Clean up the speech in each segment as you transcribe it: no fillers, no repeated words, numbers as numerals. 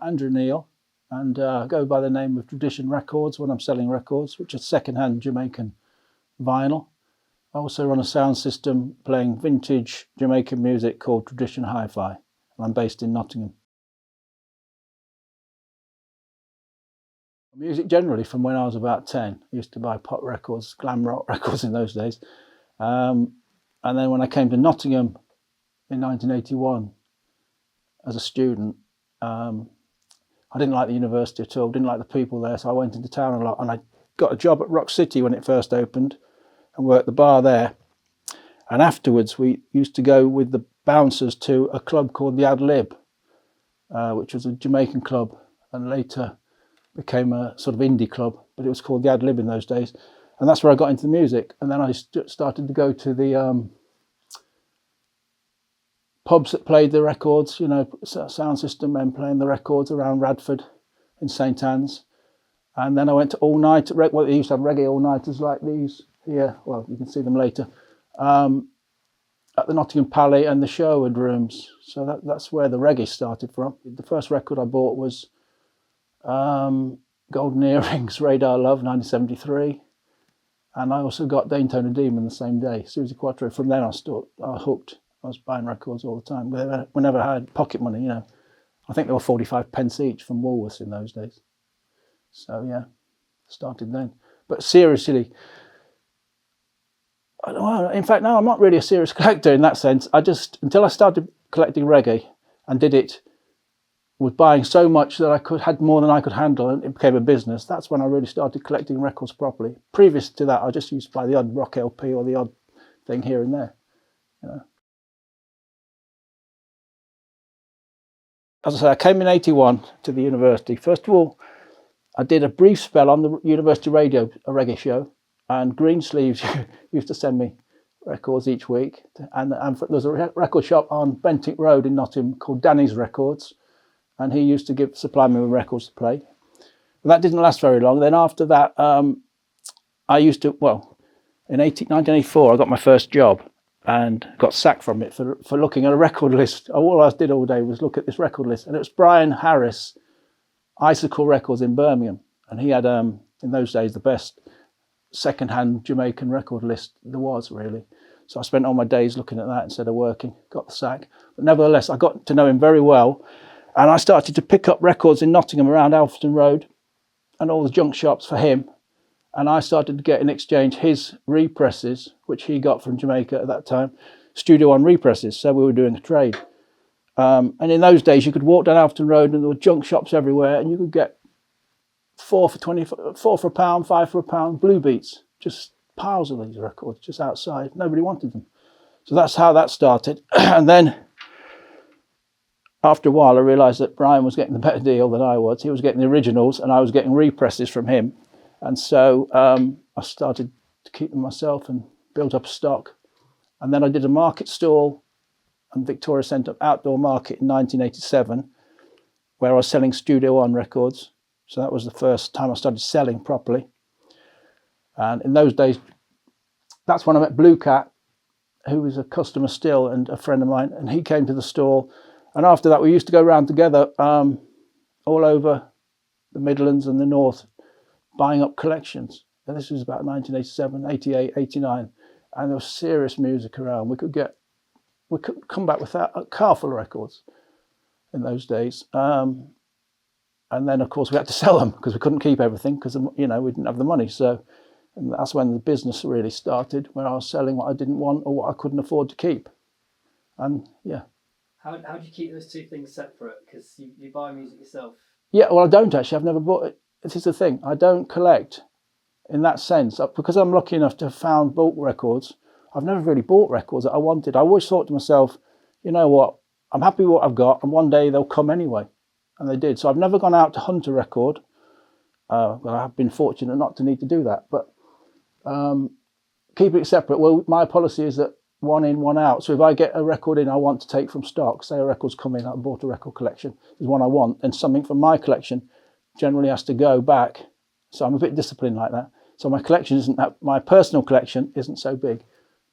Andrew Neale, and I go by the name of Tradition Records when I'm selling records, which is second-hand Jamaican vinyl. I also run a sound system playing vintage Jamaican music called Tradition Hi-Fi, and I'm based in Nottingham. Music generally from when I was about 10. I used to buy pop records, glam rock records in those days. And then when I came to Nottingham in 1981 as a student, I didn't like the university at all, didn't like the people there, so I went into town a lot, and I got a job at Rock City when it first opened and worked the bar there. And afterwards we used to go with the bouncers to a club called the Ad-Lib, which was a Jamaican club and later became a sort of indie club, but it was called the Ad-Lib in those days. And that's where I got into the music. And then I started to go to the pubs that played the records, you know, sound system men playing the records around Radford in St Anne's. And then I went to all-night, well, they used to have reggae all-nighters like these here. Well, you can see them later. At the Nottingham Palais and the Sherwood Rooms. So that's where the reggae started from. The first record I bought was Golden Earrings, Radar Love, 1973. And I also got Daytona Demon the same day, Susie Quattro. From then I hooked. I was buying records all the time. Whenever I had pocket money, you know. I think they were 45 pence each from Woolworths in those days. So yeah, started then. But seriously, I don't know. In fact, no, I'm not really a serious collector in that sense. Until I started collecting reggae and did it with buying so much that I had more than I could handle, and it became a business. That's when I really started collecting records properly. Previous to that, I just used to buy the odd rock LP or the odd thing here and there. You know. As I say, I came in 81 to the university. First of all, I did a brief spell on the university radio, a reggae show, and Greensleeves used to send me records each week. And there's a record shop on Bentinck Road in Nottingham called Danny's Records, and he used to supply me with records to play. But that didn't last very long. Then after that, I used to, well, in 1984, I got my first job and got sacked from it for looking at a record list. All I did all day was look at this record list, and it was Brian Harris, Icicle Records in Birmingham, and he had in those days the best second-hand Jamaican record list there was, really. So I spent all my days looking at that instead of working. Got the sack, but nevertheless I got to know him very well, and I started to pick up records in Nottingham around Alfreton Road and all the junk shops for him, and I started to get in exchange his represses, which he got from Jamaica at that time, Studio One represses. So we were doing a trade. And in those days, you could walk down Alfreton Road and there were junk shops everywhere, and you could get 4 for a pound, 5 for a pound, Blue Beats, just piles of these records just outside. Nobody wanted them. So that's how that started. And then after a while, I realised that Brian was getting the better deal than I was. He was getting the originals and I was getting represses from him. And so I started to keep them myself and built up a stock. And then I did a market stall and Victoria Centre outdoor market in 1987, where I was selling Studio One records. So that was the first time I started selling properly. And in those days, that's when I met Blue Cat, who was a customer still and a friend of mine, and he came to the stall. And after that, we used to go around together all over the Midlands and the North, buying up collections. And this was about 1987, 88, 89. And there was serious music around. We could come back with a car full of records in those days. And then, of course, we had to sell them because we couldn't keep everything because, you know, we didn't have the money. So and that's when the business really started, where I was selling what I didn't want or what I couldn't afford to keep. And, yeah. How do you keep those two things separate? Because you buy music yourself. Yeah, well, I don't actually. I've never bought it. This is the thing. I don't collect in that sense. Because I'm lucky enough to have found bulk records, I've never really bought records that I wanted. I always thought to myself, you know what, I'm happy with what I've got, and one day they'll come anyway. And they did. So I've never gone out to hunt a record. Well, I've been fortunate not to need to do that. But keeping it separate, well, my policy is that one in, one out. So if I get a record in I want to take from stock, say a record's come in, I bought a record collection, there's one I want, and something from my collection generally has to go back. So I'm a bit disciplined like that. So my collection isn't that, my personal collection isn't so big,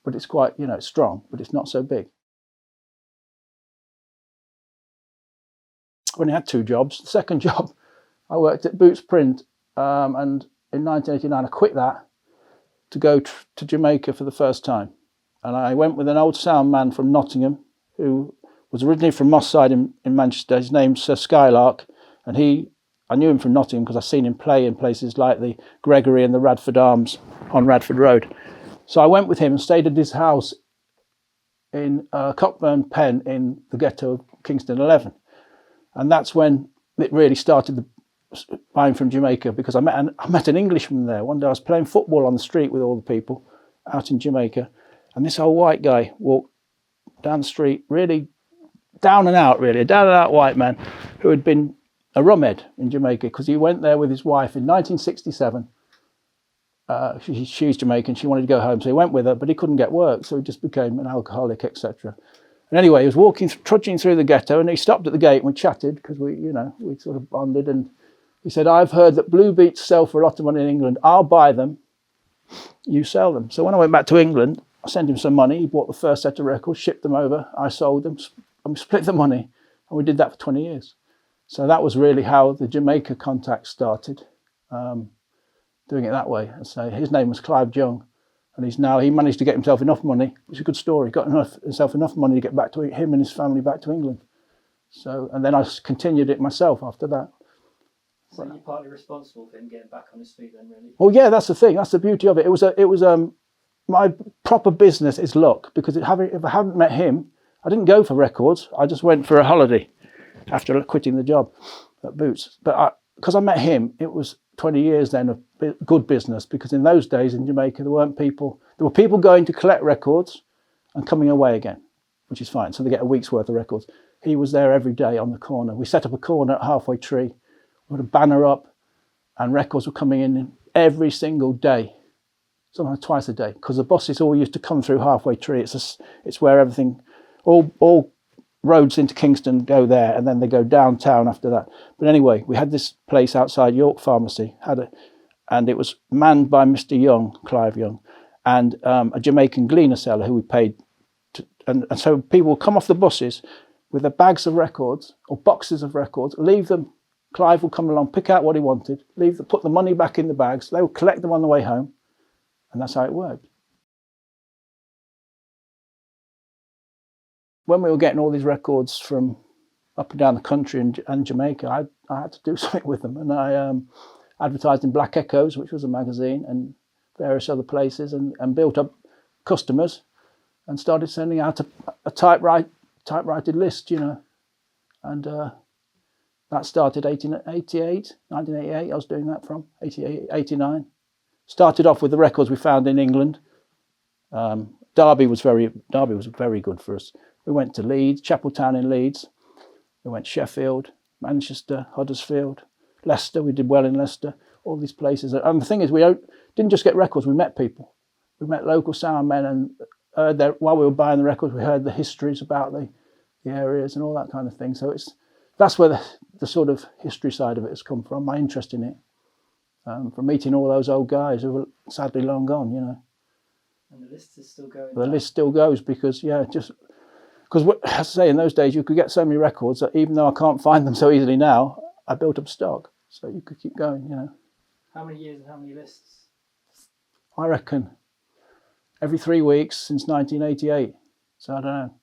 but it's quite, you know, it's strong, but it's not so big. I only had 2 jobs. The second job, I worked at Boots Print, and in 1989 I quit that to go to Jamaica for the first time. And I went with an old sound man from Nottingham who was originally from Moss Side in Manchester. His name's Sir Skylark, and I knew him from Nottingham because I've seen him play in places like the Gregory and the Radford Arms on Radford Road. So I went with him and stayed at his house in Cockburn Pen in the ghetto of Kingston 11. And that's when it really started buying from Jamaica, because I met an Englishman there. One day I was playing football on the street with all the people out in Jamaica, and this old white guy walked down the street, really down and out white man who had been a rumhead in Jamaica, because he went there with his wife in 1967. She's Jamaican, she wanted to go home, so he went with her, but he couldn't get work, so he just became an alcoholic, etc. And anyway, he was trudging through the ghetto, and he stopped at the gate and we chatted, because we sort of bonded, and he said, "I've heard that blue beats sell for a lot of money in England. I'll buy them, you sell them." So when I went back to England, I sent him some money. He bought the first set of records, shipped them over, I sold them, and we split the money, and we did that for 20 years. So that was really how the Jamaica contact started, doing it that way. So his name was Clive Young, and he managed to get himself enough money. It's a good story. Got himself enough money to get back to him and his family back to England. So, and then I continued it myself after that. So you're partly responsible for him getting back on his feet then, really? Well, yeah, that's the thing. That's the beauty of it. It was my proper business is luck, because if I hadn't met him, I didn't go for records. I just went for a holiday after quitting the job at Boots. But because I met him, it was 20 years then of good business, because in those days in Jamaica there were people going to collect records and coming away again, which is fine. So they get a week's worth of records. He was there every day on the corner. We set up a corner at Halfway Tree. We had a banner up, and records were coming in every single day, sometimes twice a day, because the buses all used to come through Halfway Tree. It's where everything, all roads into Kingston go there, and then they go downtown after that. But anyway, we had this place outside York Pharmacy, and it was manned by Mr. Young, Clive Young, and a Jamaican gleaner seller who we paid. And so people would come off the buses with their bags of records or boxes of records, leave them. Clive would come along, pick out what he wanted, put the money back in the bags. They would collect them on the way home, and that's how it worked. When we were getting all these records from up and down the country and Jamaica, I had to do something with them, and I advertised in Black Echoes, which was a magazine, and various other places, and built up customers, and started sending out a typewritten list, and that started 1988. I was doing that from 88, 89. Started off with the records we found in England. Derby was very good for us. We went to Leeds, Chapeltown in Leeds. We went Sheffield, Manchester, Huddersfield, Leicester. We did well in Leicester. All these places. And the thing is, we didn't just get records. We met people. We met local sound men, and while we were buying the records, we heard the histories about the areas and all that kind of thing. So that's where the sort of history side of it has come from. My interest in it, from meeting all those old guys who were sadly long gone. And the list is still going. The list still goes because as I say, in those days you could get so many records that even though I can't find them so easily now, I built up stock, so you could keep going. How many years and how many lists? I reckon every 3 weeks since 1988. So I don't know,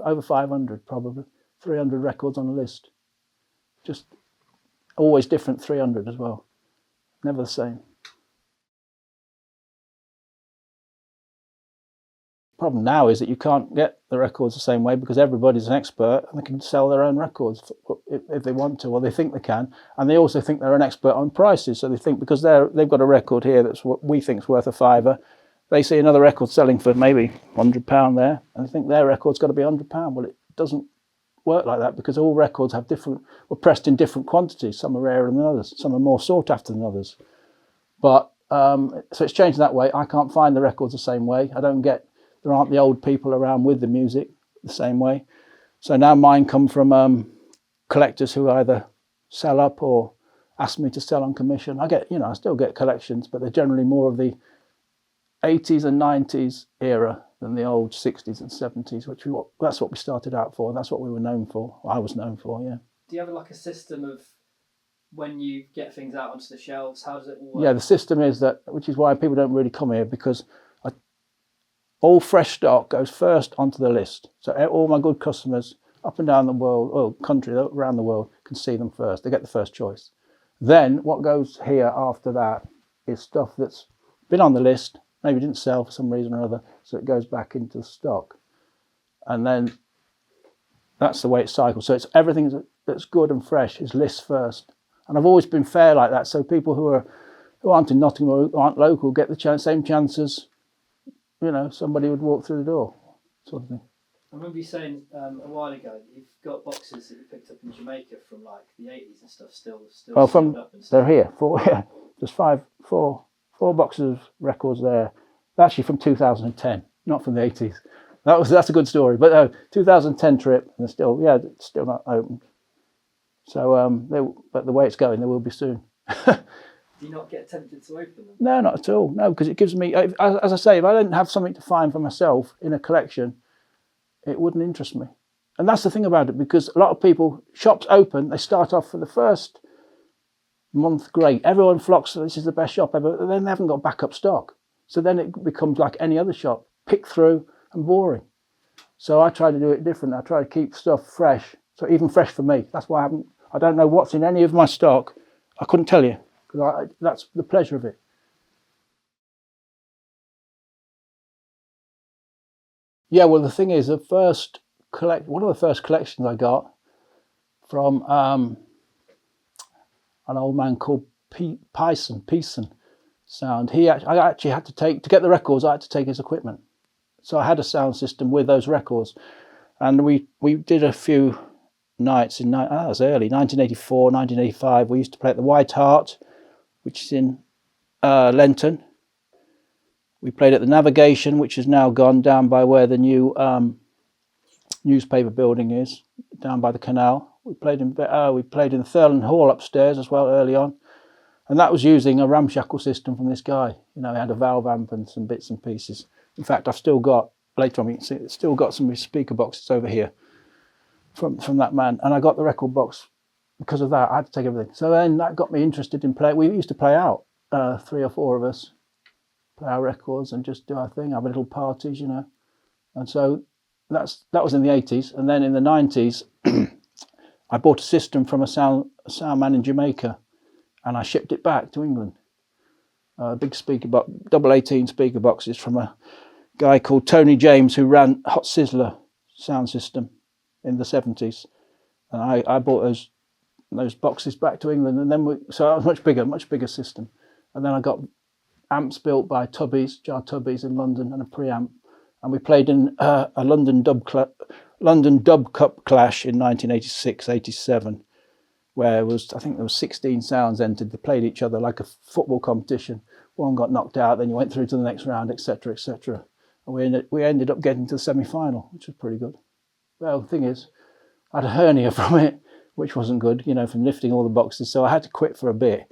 over 500 probably. 300 records on the list. Just always different 300 as well. Never the same. Problem now is that you can't get the records the same way, because everybody's an expert and they can sell their own records if they want to, or they think they can. And they also think they're an expert on prices. So they think because they've got a record here that's what we think's worth a fiver, they see another record selling for maybe £100 there, and they think their record's got to be £100. Well, it doesn't work like that, because all records were pressed in different quantities. Some are rarer than others, some are more sought after than others. But so it's changed that way. I can't find the records the same way. There aren't the old people around with the music the same way. So now mine come from collectors who either sell up or ask me to sell on commission. I still get collections, but they're generally more of the 80s and 90s era than the old 60s and 70s, that's what we started out for. That's what we were known for. I was known for, yeah. Do you have like a system of when you get things out onto the shelves? How does it work? Yeah, the system is that, which is why people don't really come here, because all fresh stock goes first onto the list. So all my good customers up and down the world, or country, around the world, can see them first. They get the first choice. Then what goes here after that is stuff that's been on the list, maybe didn't sell for some reason or other, so it goes back into the stock. And then that's the way it cycles. So it's everything that's good and fresh is list first. And I've always been fair like that. So people who aren't in Nottingham or aren't local get the same chances, somebody would walk through the door, sort of thing. I remember you saying a while ago that you've got boxes that you picked up in Jamaica from like the 80s and stuff still Oh, sealed up and stuff. they're here. There's four boxes of records there. They're actually from 2010, not from the 80s. That's a good story. But 2010 trip, and they're still not open. So, but the way it's going, they will be soon. Do you not get tempted to open them? No, not at all. No, because it gives me, as I say, if I didn't have something to find for myself in a collection, it wouldn't interest me. And that's the thing about it, because a lot of people, shops open, they start off for the first month, great. Everyone flocks, this is the best shop ever. And then they haven't got backup stock. So then it becomes like any other shop, pick through and boring. So I try to do it different. I try to keep stuff fresh. So even fresh for me. That's why I don't know what's in any of my stock. I couldn't tell you, because that's the pleasure of it. Yeah, well, the thing is, one of the first collections I got from an old man called Pearson Sound. I actually had to get the records, I had to take his equipment. So I had a sound system with those records. And we did a few nights that was early, 1984, 1985. We used to play at the White Hart, which is in Lenton. We played at the Navigation, which is now gone, down by where the new newspaper building is, down by the canal. We played in the Thurland Hall upstairs as well early on, and that was using a ramshackle system from this guy. He had a valve amp and some bits and pieces. In fact, I've still got, later on you can see, it's still got some speaker boxes over here from that man, and I got the record box because of that. I had to take everything. So then that got me interested in playing. We used to play out, 3 or 4 of us, play our records and just do our thing, have little parties, And so that was in the 80s. And then in the 90s, I bought a system from a sound man in Jamaica, and I shipped it back to England. Big speaker box, double 18 speaker boxes from a guy called Tony James, who ran Hot Sizzler sound system in the 70s. And I bought those boxes back to England, and then so it was much bigger system. And then I got amps built by Jar Tubbies in London, and a preamp, and we played in a London Dub Cup clash in 1986-87, where I think there was 16 sounds entered. They played each other like a football competition. One got knocked out, then you went through to the next round, etc., etc. And we ended up getting to the semi-final, which was pretty good. Well, the thing is, I had a hernia from it, which wasn't good, from lifting all the boxes. So I had to quit for a bit.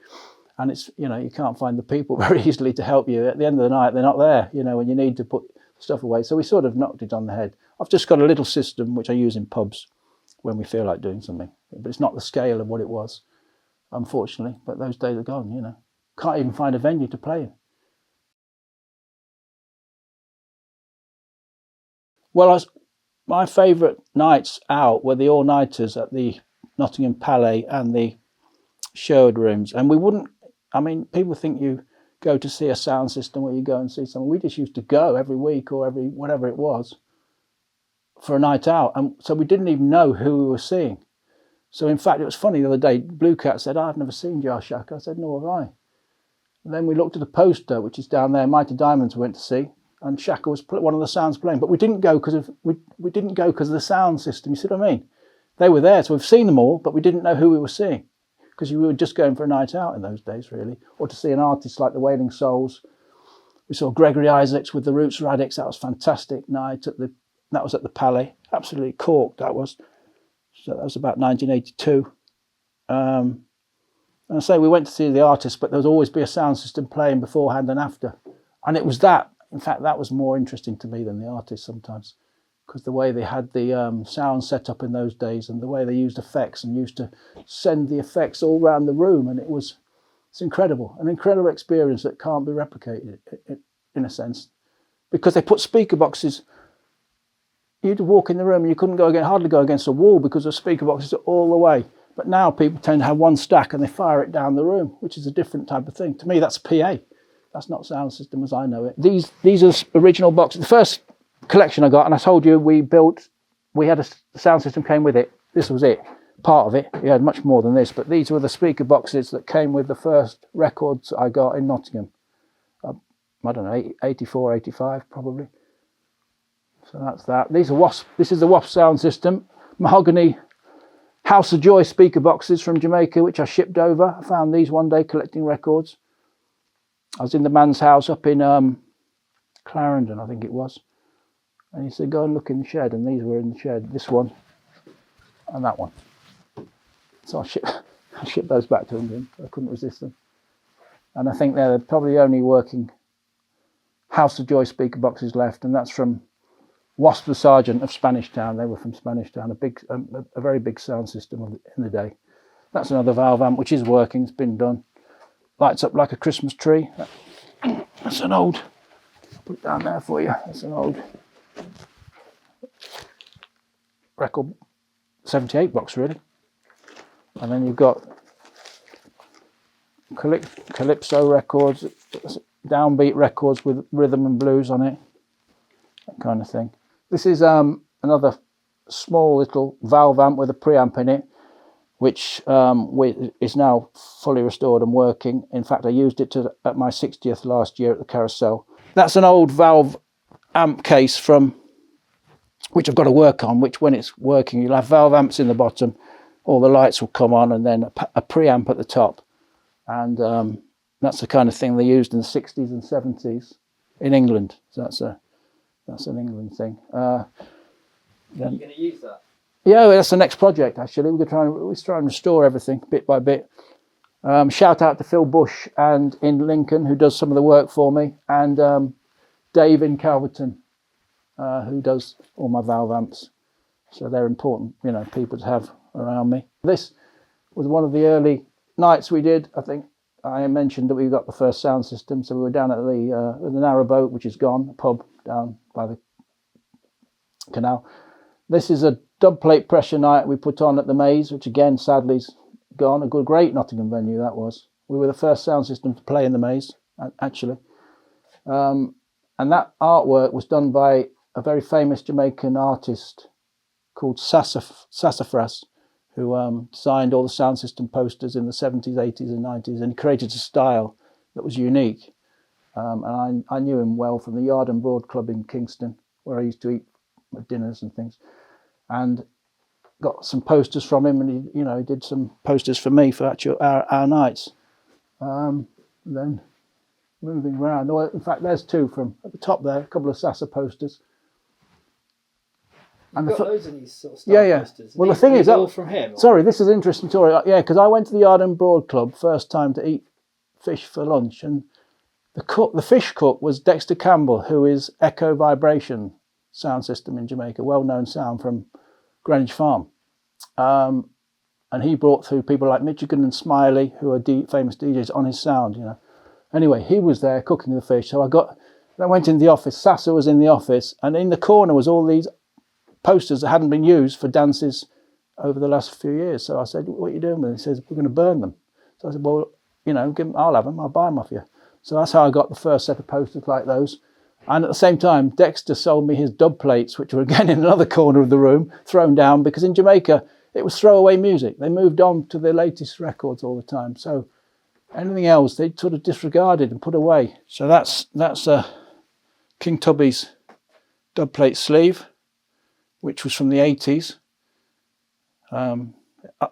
And it's, you can't find the people very easily to help you. At the end of the night, they're not there, when you need to put stuff away. So we sort of knocked it on the head. I've just got a little system which I use in pubs when we feel like doing something. But it's not the scale of what it was, unfortunately. But those days are gone, Can't even find a venue to play in. Well, my favourite nights out were the all-nighters at the Nottingham Palais and the Sherwood Rooms. And people think you go to see a sound system or you go and see something. We just used to go every week or every whatever it was for a night out. And so we didn't even know who we were seeing. So in fact, it was funny the other day, Blue Cat said, I've never seen Jar Shaka. I said, nor have I. And then we looked at the poster, which is down there, Mighty Diamonds we went to see, and Shaka was one of the sounds playing. But we didn't go because of the sound system. You see what I mean? They were there, so we've seen them all, but we didn't know who we were seeing, because we were just going for a night out in those days, really, or to see an artist like the Wailing Souls. We saw Gregory Isaacs with the Roots or Addicts. That was a fantastic night. That was at the Palais. Absolutely corked, that was. So that was about 1982. And I say we went to see the artist, but there would always be a sound system playing beforehand and after. And it was that in fact, that was more interesting to me than the artist sometimes, because the way they had the sound set up in those days and the way they used effects and used to send the effects all around the room, and it's incredible, an incredible experience that can't be replicated in a sense, because they put speaker boxes. You'd walk in the room and you couldn't hardly go against a wall because the speaker boxes are all the way. But now people tend to have one stack and they fire it down the room, which is a different type of thing. To me, that's PA. That's not sound system as I know it. These are original boxes. The first collection I got, and I told you we had the sound system came with it. This was it, part of it. We had much more than this, but these were the speaker boxes that came with the first records I got in Nottingham. I don't know, 84, 85 probably. So that's that. These are Wasp. This is the Wasp sound system. Mahogany House of Joy speaker boxes from Jamaica, which I shipped over. I found these one day collecting records. I was in the man's house up in Clarendon, I think it was. And he said, go and look in the shed. And these were in the shed, this one and that one. So I shipped those back to England. I couldn't resist them. And I think they're probably the only working House of Joy speaker boxes left. And that's from Wasp the Sergeant of Spanish Town. They were from Spanish Town, a very big sound system in the day. That's another valve amp, which is working. It's been done. Lights up like a Christmas tree. That's an old, I'll put it down there for you. That's an old record, 78 box really. And then you've got Calypso records, downbeat records with rhythm and blues on it, that kind of thing. This is another small little valve amp with a preamp in it, which is now fully restored and working. In fact, I used it at my 60th last year at the Carousel. That's an old valve amp case which I've got to work on, which when it's working, you'll have valve amps in the bottom, all the lights will come on, and then a preamp at the top. And that's the kind of thing they used in the 60s and 70s in England. So that's an England thing. Are you going to use that? Yeah, that's the next project actually. We're trying to restore everything bit by bit. Shout out to Phil Bush and in Lincoln, who does some of the work for me, and Dave in Calverton, who does all my valve amps. So they're important, people to have around me. This was one of the early nights we did. I think I mentioned that we got the first sound system. So we were down at the Narrow Boat, which is gone, a pub down by the canal. This is a dub plate pressure night we put on at the Maze, which again, sadly, is gone. A great Nottingham venue that was. We were the first sound system to play in the Maze, actually. And that artwork was done by a very famous Jamaican artist called Sassafras, who designed all the sound system posters in the 70s, 80s and 90s, and created a style that was unique. And I knew him well from the Yard and Broad Club in Kingston, where I used to eat my dinners and things, and got some posters from him, and he did some posters for me for actual our nights. Then moving around, in fact there's two from at the top there, a couple of Sassa posters. You've got loads of these sort of yeah. posters. Well, the thing is, all from him. Sorry, this is an interesting story. Yeah, because I went to the Yard and Broad Club first time to eat fish for lunch, and the fish cook was Dexter Campbell, who is Echo Vibration sound system in Jamaica, well-known sound from Greenwich Farm. And he brought through people like Michigan and Smiley, who are famous DJs on his sound, Anyway, he was there cooking the fish. So I went in the office, Sassa was in the office, and in the corner was all these posters that hadn't been used for dances over the last few years. So I said, what are you doing with them? He says, we're going to burn them. So I said, well, I'll have them, I'll buy them off you. So that's how I got the first set of posters like those. And at the same time, Dexter sold me his dub plates, which were again in another corner of the room, thrown down, because in Jamaica, it was throwaway music. They moved on to their latest records all the time. So anything else, they sort of disregarded and put away. So that's King Tubby's dub plate sleeve, which was from the 80s,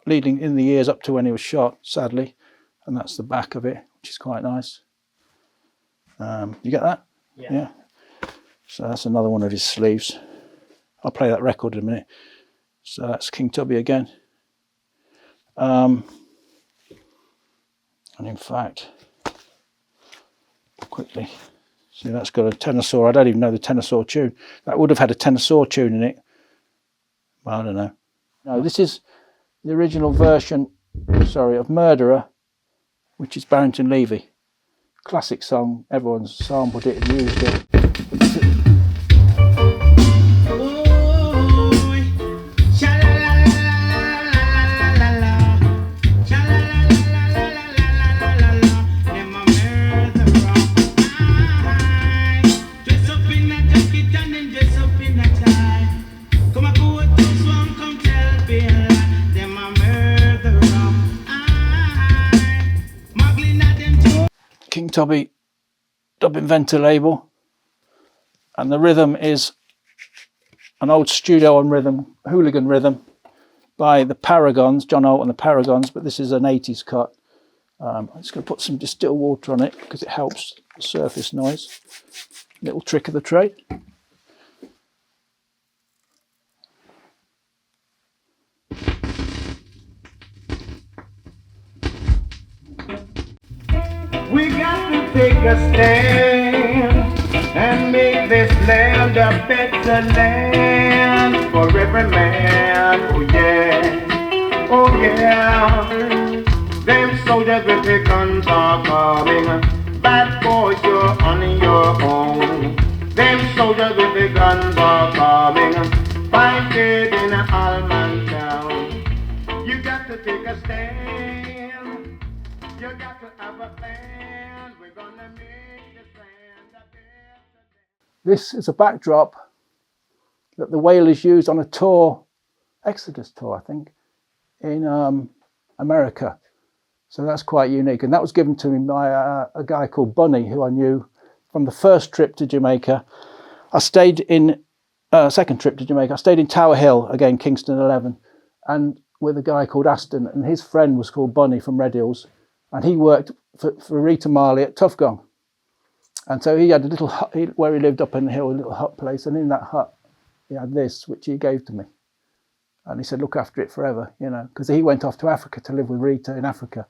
leading in the years up to when he was shot, sadly. And that's the back of it, which is quite nice. You get that? Yeah. So that's another one of his sleeves. I'll play that record in a minute. So that's King Tubby again. And in fact, quickly See, that's got a tenor saw. I don't even know the tenor saw tune. That would have had a tenor saw tune in it. Well, I don't know. No, this is the original version, sorry, of Murderer, which is Barrington Levy. Classic song. Everyone's sampled it and used it. King Tubby Dub Inventor label, and the rhythm is an old studio on rhythm, hooligan rhythm, by the Paragons, John Holt and the Paragons, but this is an 80s cut. I'm just going to put some distilled water on it because it helps the surface noise. Little trick of the trade. We got to take a stand and make this land a better land for every man. Oh yeah, oh yeah. Them soldiers with the guns are coming. Bad boys, you're on your own. Them soldiers with the guns are coming. Fighting in a all-man town. You got to take a stand. You got to have a plan. We're gonna make this land a better. This is a backdrop that the Wailers used on a tour, Exodus tour, I think, in America. So that's quite unique. And that was given to me by a guy called Bunny, who I knew from the first trip to Jamaica. I stayed in, second trip to Jamaica, I stayed in Tower Hill, again, Kingston 11, and with a guy called Aston, and his friend was called Bunny from Red Hills. And he worked for Rita Marley at Tough Gong. And so he had a little hut where he lived up in the hill, a little hut place. And in that hut, he had this, which he gave to me. And he said, look after it forever, you know, because he went off to Africa to live with Rita in Africa.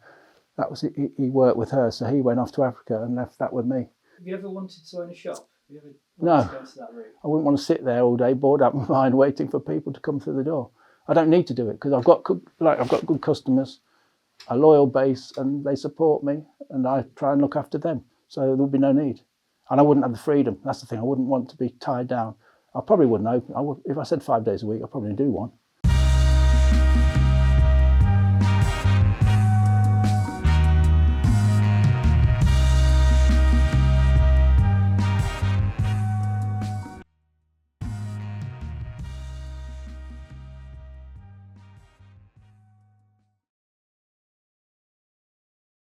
That was it. He worked with her. So he went off to Africa and left that with me. Have you ever wanted to own a shop? Have you ever No, wanted to go into that route? I wouldn't want to sit there all day, bored out of my mind, waiting for people to come through the door. I don't need to do it because I've got good customers, a loyal base, and they support me, and I try and look after them. So there would be no need, and I wouldn't have the freedom. That's the thing. I wouldn't want to be tied down. I probably wouldn't open. If I said 5 days a week, I'd probably do one.